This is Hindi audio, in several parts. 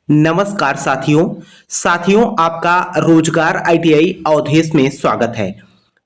नमस्कार साथियों आपका रोजगार आईटीआई अवधेश में स्वागत है।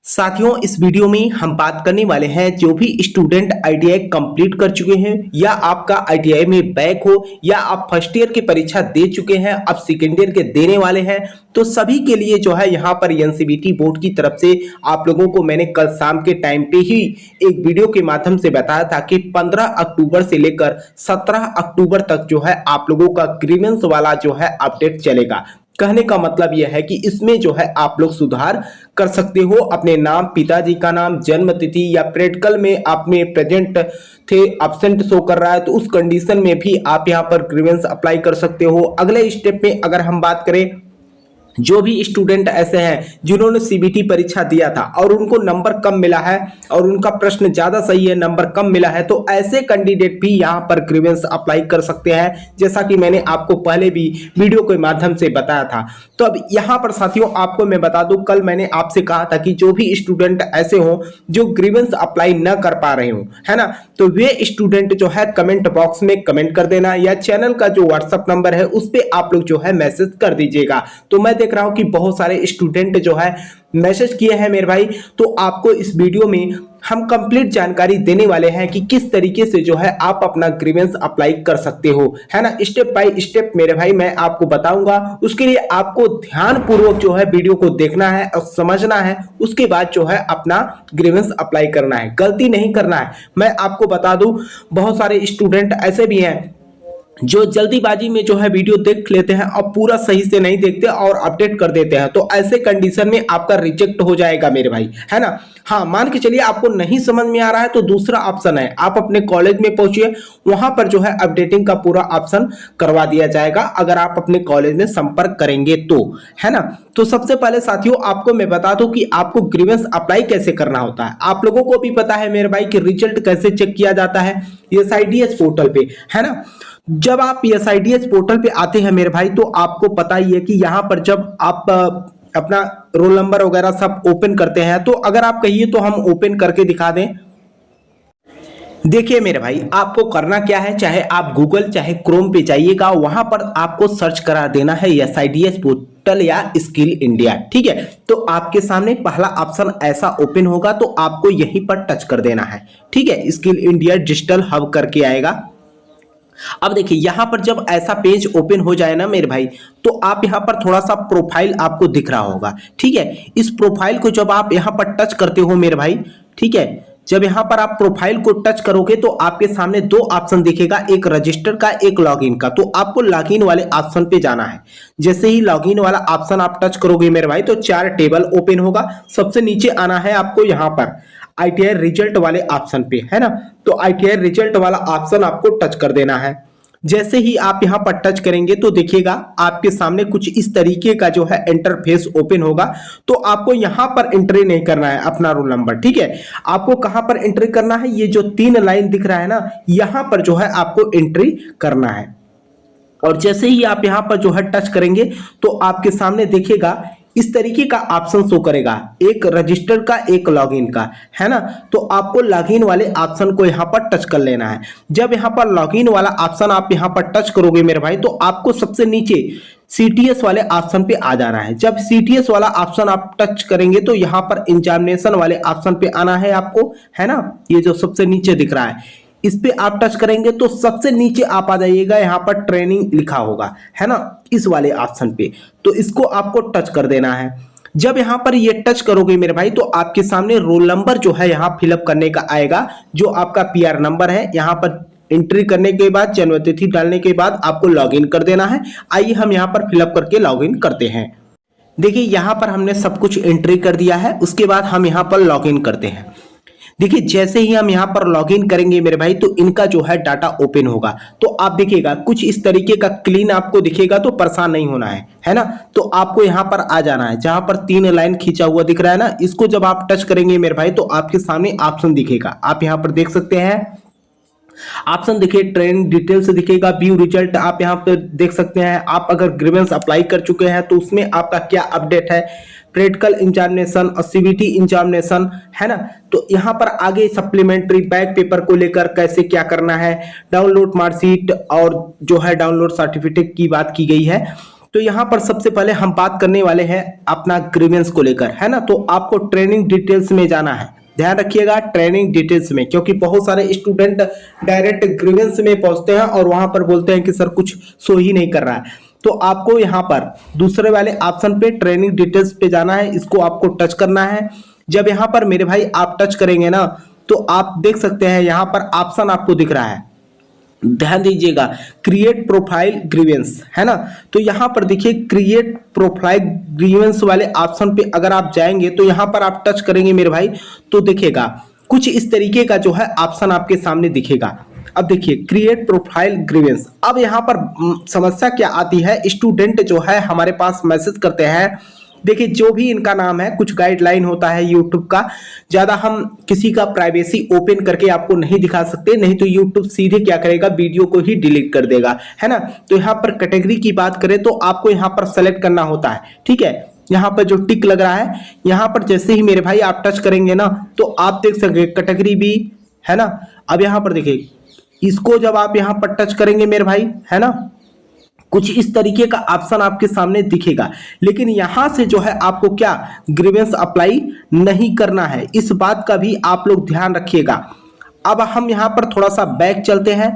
साथियों, इस वीडियो में हम बात करने वाले हैं जो भी स्टूडेंट आईटीआई कंप्लीट कर चुके हैं या आपका आईटीआई में बैक हो या आप फर्स्ट ईयर की परीक्षा दे चुके हैं, अब सेकेंड ईयर के देने वाले हैं, तो सभी के लिए जो है यहाँ पर एनसीवीटी बोर्ड की तरफ से आप लोगों को मैंने कल शाम के टाइम पे ही एक वीडियो के माध्यम से बताया था कि 15 अक्टूबर से लेकर 17 अक्टूबर तक जो है आप लोगों का ग्रीवेंस वाला जो है अपडेट चलेगा। कहने का मतलब यह है कि इसमें जो है आप लोग सुधार कर सकते हो। अपने नाम, पिताजी का नाम, जन्म तिथि या प्रैक्टिकल में आप में प्रेजेंट थे, एब्सेंट शो कर रहा है, तो उस कंडीशन में भी आप यहां पर ग्रीवेंस अप्लाई कर सकते हो। अगले स्टेप में अगर हम बात करें, जो भी स्टूडेंट ऐसे हैं जिन्होंने सीबीटी परीक्षा दिया था और उनको नंबर कम मिला है और उनका प्रश्न ज्यादा सही है, नंबर कम मिला है, तो ऐसे कैंडिडेट भी यहां पर ग्रीवेंस अप्लाई कर सकते हैं, जैसा कि मैंने आपको पहले भी वीडियो के माध्यम से बताया था। तो अब यहां पर साथियों आपको मैं बता दूं, कल मैंने आपसे कहा था कि जो भी स्टूडेंट ऐसे हो जो ग्रीवेंस अप्लाई न कर पा रहे हो, है ना, तो वे स्टूडेंट जो है कमेंट बॉक्स में कमेंट कर देना या चैनल का जो व्हाट्सएप नंबर है उस पर आप लोग जो है मैसेज कर दीजिएगा। तो मैं देख रहा हूं कि बहुत सारे स्टूडेंट जो है मैसेज किए हैं मेरे भाई, तो आपको इस वीडियो में हम कंप्लीट जानकारी देने वाले हैं कि किस तरीके से जो है आप अपना ग्रीवेंस अप्लाई कर सकते हो, है ना। स्टेप बाय स्टेप मेरे भाई मैं आपको बताऊंगा, उसके लिए आपको ध्यान पूर्वक जो है वीडियो को देखना है और समझना है, उसके बाद जो है अपना ग्रीवेंस अप्लाई करना है, गलती नहीं करना है। मैं आपको बता दूं, बहुत सारे स्टूडेंट ऐसे भी हैं जो जल्दीबाजी में जो है वीडियो देख लेते हैं और पूरा सही से नहीं देखते और अपडेट कर देते हैं, तो ऐसे कंडीशन में आपका रिजेक्ट हो जाएगा मेरे भाई, है ना। हाँ, मान के चलिए आपको नहीं समझ में आ रहा है तो दूसरा ऑप्शन है, आप अपने कॉलेज में पहुंचिए, वहां पर जो है अपडेटिंग का पूरा ऑप्शन करवा दिया जाएगा अगर आप अपने कॉलेज में संपर्क करेंगे तो, है ना। तो सबसे पहले साथियों आपको मैं बता दूं कि आपको ग्रीवेंस अप्लाई कैसे करना होता है। आप लोगों को भी पता है मेरे भाई कि रिजल्ट कैसे चेक किया जाता है एसआईडीएस पोर्टल पे, है ना। जब आप एसआईडीएस पोर्टल पे आते हैं मेरे भाई, तो आपको पता ही है कि यहाँ पर जब आप अपना रोल नंबर वगैरह सब ओपन करते हैं, तो अगर आप कहिए तो हम ओपन करके दिखा दें। देखिए मेरे भाई, आपको करना क्या है, चाहे आप गूगल चाहे क्रोम पे जाइएगा, वहां पर आपको सर्च करा देना है एसआईडीएस पोर्टल या स्किल इंडिया, ठीक है। तो आपके सामने पहला ऑप्शन ऐसा ओपन होगा, तो आपको यहीं पर टच कर देना है, ठीक है। स्किल इंडिया डिजिटल हब करके आएगा। अब देखिए यहां पर जब ऐसा पेज ओपन हो जाए ना मेरे भाई, तो आप यहां पर थोड़ा सा प्रोफाइल आपको दिख रहा होगा, ठीक है। इस प्रोफाइल को जब आप यहां पर टच करते हो मेरे भाई, ठीक है, जब यहां पर आप प्रोफाइल को टच करोगे तो आपके सामने दो ऑप्शन दिखेगा, एक रजिस्टर का, एक लॉगिन का। तो आपको लॉगिन वाले ऑप्शन पे जाना है। जैसे ही लॉगिन वाला ऑप्शन आप टच करोगे मेरे भाई, तो 4 टेबल ओपन होगा। सबसे नीचे आना है आपको यहां पर आईटीआई रिजल्ट वाले ऑप्शन पे, है ना। तो आईटीआई रिजल्ट वाला ऑप्शन आपको टच कर देना है। जैसे ही आप यहां पर टच करेंगे तो देखिएगा आपके सामने कुछ इस तरीके का जो है इंटरफेस ओपन होगा। तो आपको यहां पर एंट्री नहीं करना है अपना रोल नंबर, ठीक है। आपको कहां पर एंट्री करना है, ये जो 3 लाइन दिख रहा है ना, यहां पर जो है आपको एंट्री करना है। और जैसे ही आप यहां पर जो है टच करेंगे तो आपके सामने देखिएगा इस तरीके का ऑप्शन शो करेगा, एक रजिस्टर का, एक लॉगिन का, है ना। तो आपको लॉगिन वाले ऑप्शन को यहां पर टच कर लेना है। जब यहां पर लॉगिन वाला ऑप्शन आप यहां पर टच करोगे मेरे भाई, तो आपको सबसे नीचे सीटीएस वाले ऑप्शन पे आ जाना है। जब सीटीएस वाला ऑप्शन आप टच करेंगे तो यहां पर एग्जामिनेशन वाले ऑप्शन पे आना है आपको, है ना। ये जो सबसे नीचे दिख रहा है इस पे आप टच करेंगे तो सबसे नीचे आप आ जाइएगा, यहाँ पर ट्रेनिंग लिखा होगा, है ना, इस वाले ऑप्शन पे। तो इसको आपको टच कर देना है। जब यहाँ पर ये टच करोगे मेरे भाई, तो आपके सामने रोल नंबर जो है यहाँ फिलअप करने का आएगा, जो आपका पीआर नंबर है। यहाँ पर एंट्री करने के बाद, जन्म तिथि डालने के बाद आपको लॉगिन कर देना है। आइए हम यहाँ पर फिलअप करके लॉगिन करते हैं। देखिए यहाँ पर हमने सब कुछ एंट्री कर दिया है, उसके बाद हम यहाँ पर लॉगिन करते हैं। देखिए जैसे ही हम यहां पर लॉगिन करेंगे मेरे भाई, तो इनका जो है डाटा ओपन होगा। तो आप देखिएगा कुछ इस तरीके का क्लीन आपको दिखेगा, तो परेशान नहीं होना है ना। तो आपको यहां पर आ जाना है, जहां पर 3 लाइन खींचा हुआ दिख रहा है ना, इसको जब आप टच करेंगे मेरे भाई, तो आपके सामने ऑप्शन दिखेगा। आप यहां पर देख सकते हैं ऑप्शन, देखिए ट्रेन डिटेल्स दिखेगा, व्यू रिजल्ट आप यहां पर देख सकते हैं। आप अगर ग्रीवेंस अप्लाई कर चुके हैं तो उसमें आपका क्या अपडेट है, प्रैक्टिकल एग्जामिनेशन और सीबीटी एग्जामिनेशन, है ना। तो यहाँ पर आगे सप्लीमेंट्री बैक पेपर को लेकर कैसे क्या करना है, डाउनलोड मार्कशीट और जो है डाउनलोड सर्टिफिकेट की बात की गई है। तो यहाँ पर सबसे पहले हम बात करने वाले हैं अपना ग्रीवेंस को लेकर, है ना। तो आपको ट्रेनिंग डिटेल्स में जाना है, ध्यान रखिएगा ट्रेनिंग डिटेल्स में, क्योंकि बहुत सारे स्टूडेंट डायरेक्ट ग्रीवेंस में पहुंचते हैं और वहां पर बोलते हैं कि सर कुछ शो ही नहीं कर रहा है। तो आपको यहाँ पर दूसरे वाले ऑप्शन पे ट्रेनिंग डिटेल्स पे जाना है, इसको आपको टच करना है। जब यहाँ पर मेरे भाई आप टच करेंगे ना, तो आप देख सकते हैं यहाँ पर ऑप्शन आपको दिख रहा है, ध्यान दीजिएगा, क्रिएट प्रोफाइल ग्रीवेंस, है ना। तो यहाँ पर देखिए क्रिएट प्रोफाइल ग्रीवेंस वाले ऑप्शन पे अगर आप जाएंगे तो यहाँ पर आप टच करेंगे मेरे भाई, तो देखिएगा कुछ इस तरीके का जो है ऑप्शन आपके सामने दिखेगा। अब देखिए क्रिएट प्रोफाइल ग्रीवेंस, अब यहाँ पर समस्या क्या आती है, स्टूडेंट जो है हमारे पास मैसेज करते हैं। देखिए जो भी इनका नाम है, कुछ गाइडलाइन होता है यूट्यूब का, ज्यादा हम किसी का प्राइवेसी ओपन करके आपको नहीं दिखा सकते, नहीं तो यूट्यूब सीधे क्या करेगा, वीडियो को ही डिलीट कर देगा, है ना। तो यहाँ पर कैटेगरी की बात करें तो आपको यहाँ पर सेलेक्ट करना होता है, ठीक है। यहाँ पर जो टिक लग रहा है, यहाँ पर जैसे ही मेरे भाई आप टच करेंगे ना, तो आप देख सकते कैटेगरी भी, है ना। अब यहाँ पर देखिए इसको जब आप यहाँ पर टच करेंगे मेरे भाई, है ना, कुछ इस तरीके का ऑप्शन आपके सामने दिखेगा। लेकिन यहां से जो है आपको क्या ग्रीवेंस अप्लाई नहीं करना है, इस बात का भी आप लोग ध्यान रखिएगा। अब हम यहां पर थोड़ा सा बैक चलते हैं,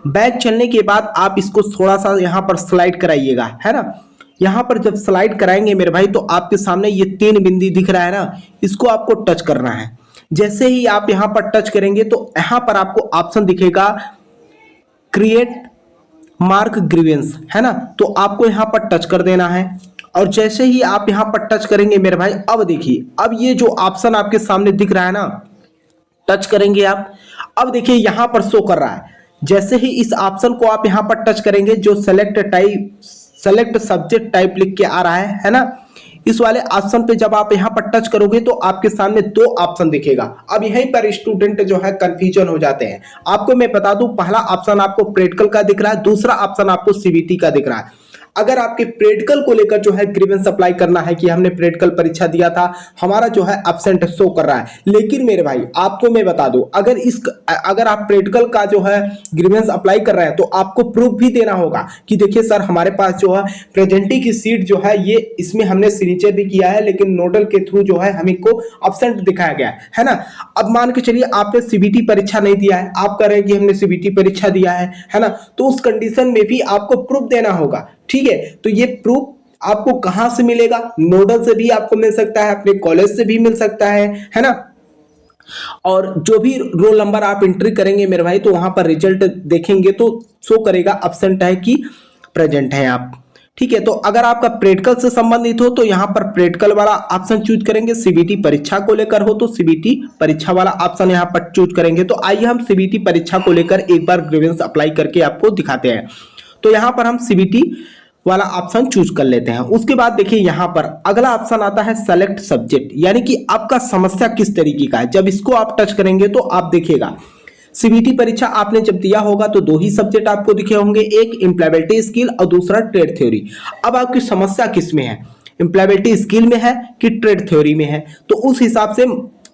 बैक चलने के बाद आप इसको थोड़ा सा यहां पर स्लाइड कराइएगा, है ना। यहां पर जब स्लाइड कराएंगे मेरे भाई, तो आपके सामने ये 3 बिंदी दिख रहा है ना, इसको आपको टच करना है। जैसे ही आप यहां पर टच करेंगे तो यहां पर आपको ऑप्शन दिखेगा क्रिएट मार्क ग्रीवेंस, है ना। तो आपको यहां पर टच कर देना है, और जैसे ही आप यहां पर टच करेंगे मेरे भाई, अब देखिए अब ये जो ऑप्शन आपके सामने दिख रहा है ना, टच करेंगे आप, अब देखिए यहां पर शो कर रहा है। जैसे ही इस ऑप्शन को आप यहां पर टच करेंगे, जो सेलेक्ट सब्जेक्ट टाइप लिख के आ रहा है ना, इस वाले ऑप्शन पे जब आप यहां पर टच करोगे तो आपके सामने 2 ऑप्शन दिखेगा। अब यहीं पर स्टूडेंट जो है कंफ्यूजन हो जाते हैं। आपको मैं बता दूं, पहला ऑप्शन आपको प्रैक्टिकल का दिख रहा है, दूसरा ऑप्शन आपको सीबीटी का दिख रहा है। अगर आपके प्रैक्टिकल को लेकर जो है ग्रीवेंस अप्लाई करना है कि हमने प्रैक्टिकल परीक्षा दिया था, हमारा जो है एब्सेंट शो कर रहा है, लेकिन मेरे भाई आपको मैं बता दूं, अगर आप प्रैक्टिकल का जो है ग्रीवेंस अप्लाई कर रहे हैं तो आपको प्रूफ भी देना होगा कि देखिए सर हमारे पास जो है प्रेजेंटी की सीट जो है ये इसमें हमने सिग्नेचर भी किया है, लेकिन नोडल के थ्रू जो है हमें को एब्सेंट दिखाया गया है ना। अब मान के चलिए आपने सीबीटी परीक्षा नहीं दिया है, आप कह रहे हैं कि हमने सीबीटी परीक्षा दिया है ना, तो उस कंडीशन में भी आपको प्रूफ देना होगा, ठीक है। तो ये प्रूफ आपको कहां से मिलेगा, नोडल से भी आपको मिल सकता है, अपने कॉलेज से भी मिल सकता है ना। और जो भी रोल नंबर आप एंट्री करेंगे मेरे भाई, तो वहां पर रिजल्ट देखेंगे तो शो करेगा एब्सेंट है कि प्रेजेंट है आप, ठीक है। तो अगर आपका प्रैक्टिकल से संबंधित हो तो यहाँ पर प्रैक्टिकल वाला ऑप्शन चूज करेंगे, सीबीटी परीक्षा को लेकर हो तो सीबीटी परीक्षा वाला ऑप्शन यहाँ पर चूज करेंगे। तो आइए हम सीबीटी परीक्षा को लेकर एक बार ग्रीवेंस अप्लाई करके आपको दिखाते हैं। तो यहाँ पर हम सीबीटी वाला ऑप्शन चूज कर लेते हैं। उसके बाद देखिए यहाँ पर अगला ऑप्शन आता है सेलेक्ट सब्जेक्ट, यानी कि आपका समस्या किस तरीके का है। जब इसको आप टच करेंगे तो आप देखिएगा सीबीटी परीक्षा आपने जब दिया होगा तो 2 ही सब्जेक्ट आपको दिखे होंगे, एक एम्प्लॉयबिलिटी स्किल और दूसरा ट्रेड थ्योरी। अब आपकी समस्या किस में है, एम्प्लॉयबिलिटी स्किल में है कि ट्रेड थ्योरी में है। तो उस हिसाब से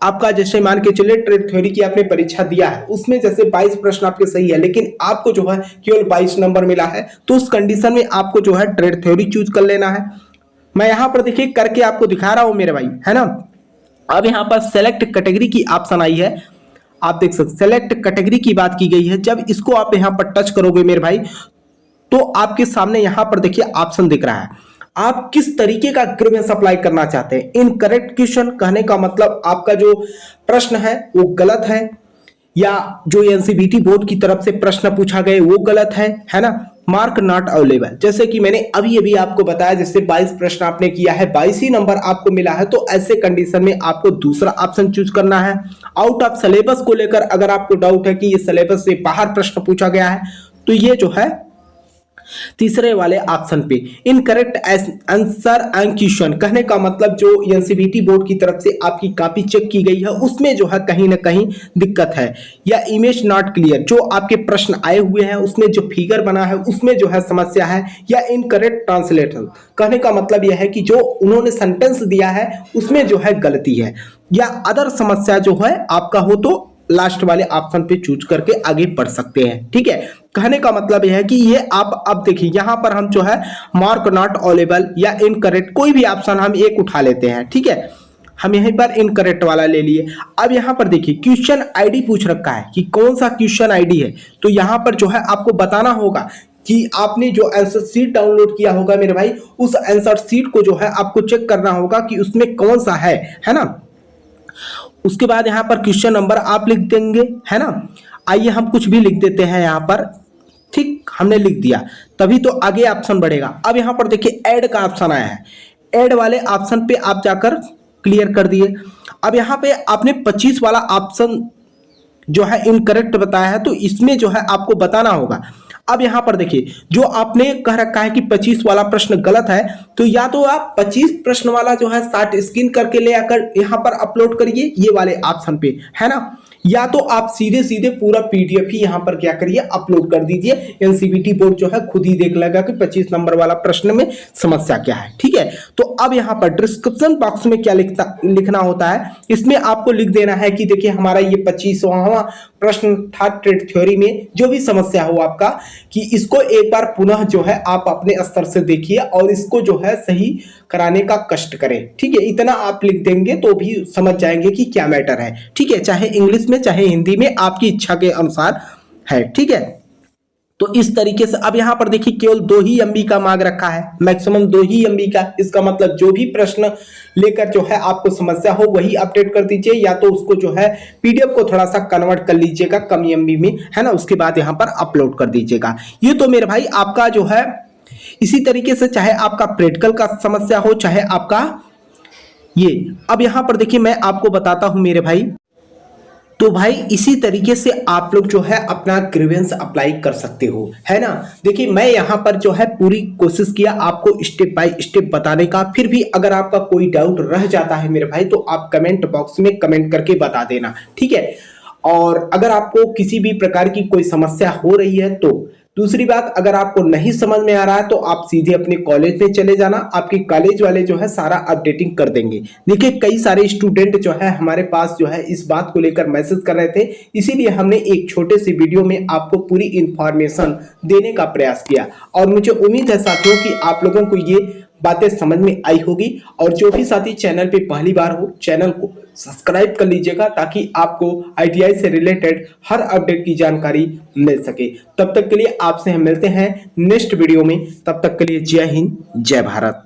आपका जैसे मान के चलिए ट्रेड थ्योरी की आपने परीक्षा दिया है, उसमें जैसे 22 प्रश्न आपके सही है, लेकिन आपको जो है केवल 22 नंबर मिला है, तो उस कंडीशन में आपको जो है ट्रेड थ्योरी चूज कर लेना है। मैं यहाँ पर देखिए करके आपको दिखा रहा हूं मेरे भाई, है ना। अब यहाँ पर सेलेक्ट कैटेगरी की ऑप्शन आई है, आप देख सकते सेलेक्ट कैटेगरी की बात की गई है। जब इसको आप यहाँ पर टच करोगे मेरे भाई, तो आपके सामने यहाँ पर देखिए ऑप्शन दिख रहा है, आप किस तरीके का ग्रीवेंस अप्लाई करना चाहते हैं। इनकरेक्ट क्वेश्चन कहने का मतलब आपका जो प्रश्न है वो गलत है, या जो एनसीबीटी बोर्ड की तरफ से प्रश्न पूछा गए वो गलत है ना। मार्क नॉट अवेलेबल, जैसे कि मैंने अभी अभी आपको बताया, जैसे 22 प्रश्न आपने किया है, 22 ही नंबर आपको मिला है, तो ऐसे कंडीशन में आपको दूसरा ऑप्शन चूज करना है। आउट ऑफ सिलेबस को लेकर अगर आपको डाउट है कि ये सिलेबस से बाहर प्रश्न पूछा गया है, तो ये जो है तीसरे वाले ऑप्शन पे इनकरेक्ट आंसर एंड क्वेश्चन, कहने का मतलब जो एनसीईआरटी बोर्ड की तरफ से आपकी कॉपी चेक की गई है उसमें जो है कहीं ना कहीं दिक्कत है, या इमेज नॉट क्लियर, जो आपके प्रश्न आए हुए हैं उसमें जो फिगर बना है उसमें जो है समस्या है, या इनकरेक्ट ट्रांसलेशन, कहने का मतलब यह है कि जो उन्होंने सेंटेंस दिया है उसमें जो है गलती है, या अदर समस्या जो है आपका हो तो लास्ट वाले ऑप्शन पे चूज करके आगे बढ़ सकते हैं। ठीक है, कहने का मतलब यह है कि ये आप अब देखिए यहां पर हम जो है मार्क नॉट अवेलेबल या इनकरेक्ट कोई भी ऑप्शन हम एक उठा लेते हैं। ठीक है, हम यहीं पर इनकरेक्ट वाला ले लिए। अब यहां पर देखिए क्वेश्चन आईडी पूछ रखा है कि कौन सा क्वेश्चन आईडी है, तो यहां पर जो है आपको बताना होगा कि आपने जो आंसर शीट डाउनलोड किया होगा मेरे भाई, उस आंसर शीट को जो है आपको चेक करना होगा कि उसमें कौन सा है ना। उसके बाद यहाँ पर क्वेश्चन नंबर आप लिख देंगे, है ना। आइए हम कुछ भी लिख देते हैं यहाँ पर, ठीक, हमने लिख दिया, तभी तो आगे ऑप्शन बढ़ेगा। अब यहाँ पर देखिए ऐड का ऑप्शन आया है, ऐड वाले ऑप्शन पे आप जाकर क्लियर कर दिए। अब यहाँ पे आपने 25 वाला ऑप्शन जो है इनकरेक्ट बताया है, तो इसमें जो है आपको बताना होगा। अब यहां पर देखिए जो आपने कह रखा है कि 25 वाला प्रश्न गलत है, तो या तो आप 25 प्रश्न वाला जो है शॉर्ट स्क्रीन करके ले आकर यहां पर अपलोड करिए ये वाले ऑप्शन पे, है ना, या तो आप सीधे सीधे पूरा पीडीएफ ही यहां पर क्या करिए अपलोड कर दीजिए। एनसीईआरटी बोर्ड जो है खुद ही देख लेगा कि 25 नंबर वाला प्रश्न में समस्या क्या है। ठीक है, तो अब यहां पर डिस्क्रिप्शन बॉक्स में क्या लिखना होता है, इसमें आपको लिख देना है कि देखिए हमारा ये 25वां प्रश्न था ट्रेड थ्योरी में, जो भी समस्या हो आपका, कि इसको एक बार पुनः जो है आप अपने स्तर से देखिए और इसको जो है सही कराने का कष्ट करें। ठीक है, इतना आप लिख देंगे तो भी समझ जाएंगे कि क्या मैटर है। ठीक है, चाहे इंग्लिश में चाहे हिंदी में, आपकी इच्छा के अनुसार है। ठीक है, तो इस तरीके से अब यहां पर देखिए केवल 2 ही एमबी का मांग रखा है, मैक्सिमम 2 ही एमबी का। इसका मतलब जो भी प्रश्न लेकर जो है आपको समस्या हो वही अपडेट कर दीजिए, या तो उसको जो है पीडीएफ को थोड़ा सा कन्वर्ट कर लीजिएगा कम एमबी में, है ना, उसके बाद यहां पर अपलोड कर दीजिएगा। ये तो मेरे भाई आपका जो है इसी तरीके से, चाहे आपका प्रैक्टिकल का समस्या हो चाहे आपका ये। अब यहां पर देखिए मैं आपको बताता हूं मेरे भाई, तो भाई इसी तरीके से आप लोग जो है अपना ग्रीवेंस अप्लाई कर सकते हो, है ना। देखिए मैं यहाँ पर जो है पूरी कोशिश किया आपको स्टेप बाय स्टेप बताने का, फिर भी अगर आपका कोई डाउट रह जाता है मेरे भाई तो आप कमेंट बॉक्स में कमेंट करके बता देना। ठीक है, और अगर आपको किसी भी प्रकार की कोई समस्या हो रही है तो दूसरी बात, अगर आपको नहीं समझ में आ रहा है तो आप सीधे अपने कॉलेज में चले जाना, आपके कॉलेज वाले जो है सारा अपडेटिंग कर देंगे। देखिए कई सारे स्टूडेंट जो है हमारे पास जो है इस बात को लेकर मैसेज कर रहे थे, इसीलिए हमने एक छोटे से वीडियो में आपको पूरी इंफॉर्मेशन देने का प्रयास किया, और मुझे उम्मीद है साथियों कि आप लोगों को ये बातें समझ में आई होगी। और जो भी साथी चैनल पे पहली बार हो, चैनल को सब्सक्राइब कर लीजिएगा ताकि आपको आईटीआई से रिलेटेड हर अपडेट की जानकारी मिल सके। तब तक के लिए आपसे हम मिलते हैं नेक्स्ट वीडियो में, तब तक के लिए जय हिंद जय भारत।